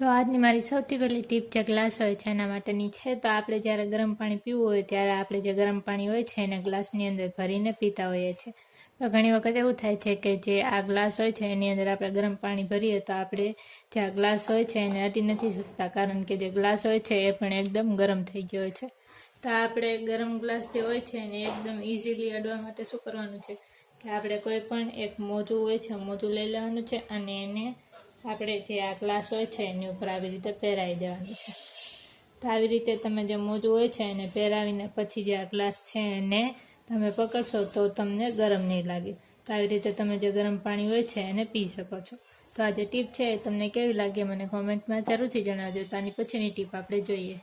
તો આજની મારી સૌથી પહેલી ટીપ જે ગ્લાસ હોય છે એના માટેની છે. તો આપણે જ્યારે ગરમ પાણી પીવું હોય ત્યારે આપણે જે ગરમ પાણી હોય છે એને ગ્લાસની અંદર ભરીને પીતા હોઈએ છીએ. તો ઘણી વખત એવું થાય છે કે જે આ ગ્લાસ હોય છે એની અંદર આપણે ગરમ પાણી ભરીએ તો આપણે જે આ ગ્લાસ હોય છે એને અડી નથી શકતા, કારણ કે જે ગ્લાસ હોય છે એ પણ એકદમ ગરમ થઈ ગયો હોય છે. તો આપણે ગરમ ગ્લાસ જે હોય છે એને એકદમ ઇઝીલી અડવા માટે શું કરવાનું છે કે આપણે કોઈ પણ એક મોજું હોય છે, મોજું લઈ લેવાનું છે અને એને આપણે જે આ ગ્લાસ હોય છે એની ઉપર આવી રીતે પહેરાવી દેવાનું છે. તો આવી રીતે તમે જે મોજું હોય છે એને પહેરાવીને પછી જે આ ગ્લાસ છે એને તમે પકડશો તો તમને ગરમ નહીં લાગે. તો આવી રીતે તમે જે ગરમ પાણી હોય છે એને પી શકો છો. તો આ જે ટીપ છે એ તમને કેવી લાગે મને કોમેન્ટમાં જરૂરથી જણાવજો. તો આની પછીની ટીપ આપણે જોઈએ.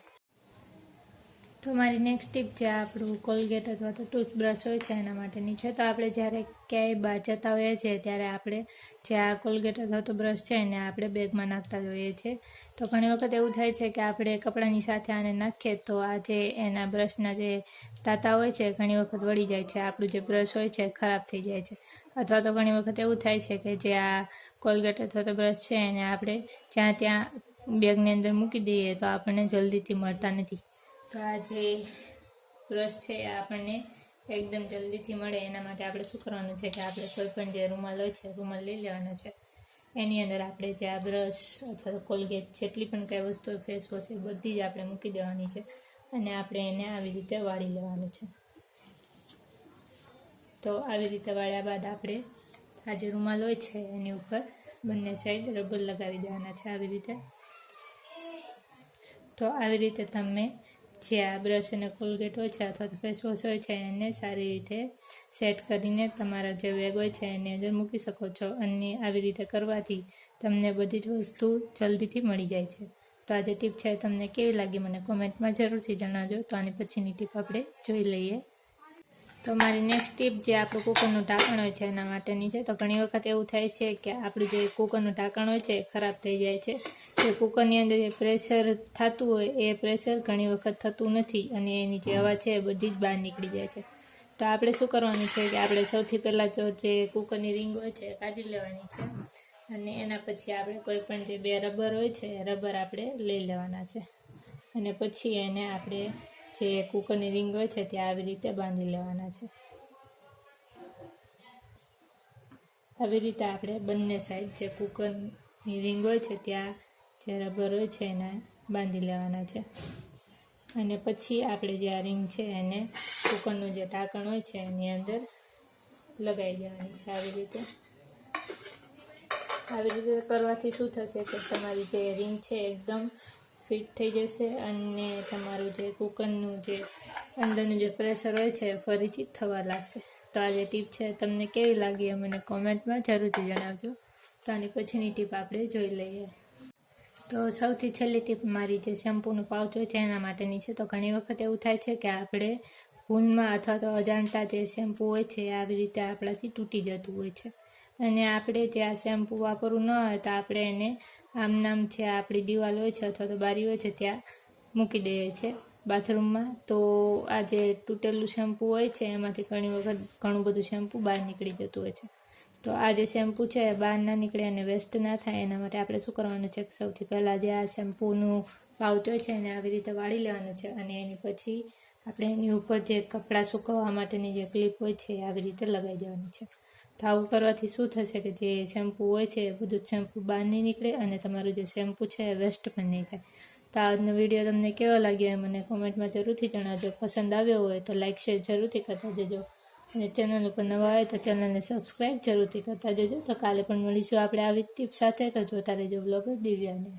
તો મારી નેક્સ્ટ ટીપ જે આપણું કોલગેટ અથવા તો ટૂથબ્રશ હોય છે એના માટેની છે. તો આપણે જ્યારે ક્યાંય બહાર જતા હોઈએ છીએ ત્યારે આપણે જે આ કોલગેટ અથવા તો બ્રશ છે એને આપણે બેગમાં નાખતા જ હોઈએ છીએ. તો ઘણી વખત એવું થાય છે કે આપણે કપડાની સાથે આને નાખીએ તો આ જે એના બ્રશના જે તાતા હોય છે ઘણી વખત વળી જાય છે, આપણું જે બ્રશ હોય છે ખરાબ થઈ જાય છે. અથવા તો ઘણી વખત એવું થાય છે કે જે આ કોલગેટ અથવા તો બ્રશ છે એને આપણે જ્યાં ત્યાં બેગની અંદર મૂકી દઈએ તો આપણને જલ્દીથી મળતા નથી. તો આ જે બ્રશ છે એ આપણને એકદમ જલ્દીથી મળે એના માટે આપણે શું કરવાનું છે કે આપણે કોઈ પણ જે રૂમાલ હોય છે, રૂમાલ લઈ લેવાનો છે, એની અંદર આપણે જે આ બ્રશ અથવા તો કોલગેટ જેટલી પણ કંઈ વસ્તુ હોય, ફેસ વોશ, એ બધી જ આપણે મૂકી દેવાની છે અને આપણે એને આવી રીતે વાળી લેવાનું છે. તો આવી રીતે વાળ્યા બાદ આપણે આ જે રૂમાલ હોય છે એની ઉપર બંને સાઈડ રબર લગાવી દેવાના છે આવી રીતે. તો આવી રીતે તમે જે આ બ્રશ અને કોલગેટ હોય છે અથવા તો ફેસ વોશ હોય છે એને સારી રીતે સેટ કરીને તમારા જે બેગ હોય છે એની અંદર મૂકી શકો છો. અને આવી રીતે કરવાથી તમને બધી જ વસ્તુ જલ્દીથી મળી જાય છે. તો આ જે ટીપ છે તમને કેવી લાગી મને કોમેન્ટમાં જરૂરથી જણાવજો. તો આની પછીની ટીપ આપણે જોઈ લઈએ. તો મારી નેક્સ્ટ ટીપ જે આપણું કુકરનું ઢાંકણ હોય છે એના માટેની છે. તો ઘણી વખત એવું થાય છે કે આપણું જે કુકરનું ઢાંકણ હોય છે એ ખરાબ થઈ જાય છે. જે કુકરની અંદર જે પ્રેશર થતું હોય એ પ્રેશર ઘણી વખત થતું નથી અને એની જે હવા છે એ બધી જ બહાર નીકળી જાય છે. તો આપણે શું કરવાનું છે કે આપણે સૌથી પહેલાં તો જે કુકરની રિંગ હોય છે એ કાઢી લેવાની છે અને એના પછી આપણે કોઈ પણ જે બે રબર હોય છે એ રબર આપણે લઈ લેવાના છે અને પછી એને આપણે જે કુકરની રિંગ હોય છે ત્યાં આવી રીતે બાંધી લેવાના છે. આવી રીતે આપણે બંને સાઈડ જે કુકરની રિંગ હોય છે ત્યાં જે રબર હોય છે એને બાંધી લેવાના છે અને પછી આપણે જે આ રિંગ છે એને કુકરનું જે ઢાંકણ હોય છે એની અંદર લગાવી દેવાની છે આવી રીતે. આવી રીતે કરવાથી શું થશે કે તમારી જે રિંગ છે એકદમ ફિટ થઈ જશે અને તમારું જે કુકરનું જે અંદરનું જે પ્રેશર હોય છે ફરીથી થવા લાગશે. તો આ જે ટીપ છે તમને કેવી લાગી એ મને કોમેન્ટમાં જરૂરથી જણાવજો. તો આની પછીની ટીપ આપણે જોઈ લઈએ. તો સૌથી છેલ્લી ટીપ મારી જે શેમ્પૂનું પાઉચ હોય છે એના માટેની છે. તો ઘણી વખત એવું થાય છે કે આપણે ભૂલમાં અથવા તો અજાણતા જે શેમ્પૂ હોય છે આવી રીતે આપણાથી તૂટી જતું હોય છે અને આપણે જે આ શેમ્પૂ વાપરવું ન હોય તો આપણે એને આમ નામ છે આપણી દિવાલ હોય છે અથવા તો બારી હોય છે ત્યાં મૂકી દઈએ છીએ બાથરૂમમાં. તો આ જે તૂટેલું શેમ્પૂ હોય છે એમાંથી ઘણી વખત ઘણું બધું શેમ્પૂ બહાર નીકળી જતું હોય છે. તો આ જે શેમ્પૂ છે એ બહાર ના નીકળે અને વેસ્ટ ના થાય એના માટે આપણે શું કરવાનું છે કે સૌથી પહેલાં જે આ શેમ્પૂનું પાઉચ હોય છે એને આવી રીતે વાળી લેવાનું છે અને એની પછી આપણે એની ઉપર જે કપડાં સૂકવવા માટેની જે ક્લિપ હોય છે એ આવી રીતે લગાવી દેવાની છે. તો આવું કરવાથી શું થશે કે જે શેમ્પૂ હોય છે એ બધું જ શેમ્પૂ બહાર નહીં નીકળે અને તમારું જે શેમ્પૂ છે એ વેસ્ટ પણ નહીં થાય. તો આજનો વિડીયો તમને કેવો લાગ્યો એ મને કોમેન્ટમાં જરૂરથી જણાવજો. પસંદ આવ્યો હોય તો લાઇક શેર જરૂરથી કરતા જજો અને ચેનલ ઉપર નવા હોય તો ચેનલને સબસ્ક્રાઈબ જરૂરથી કરતા જજો. તો કાલે પણ મળીશું આપણે આવી ટીપ સાથે. તો જોતા રહેજો બ્લોગર દિવ્યાને.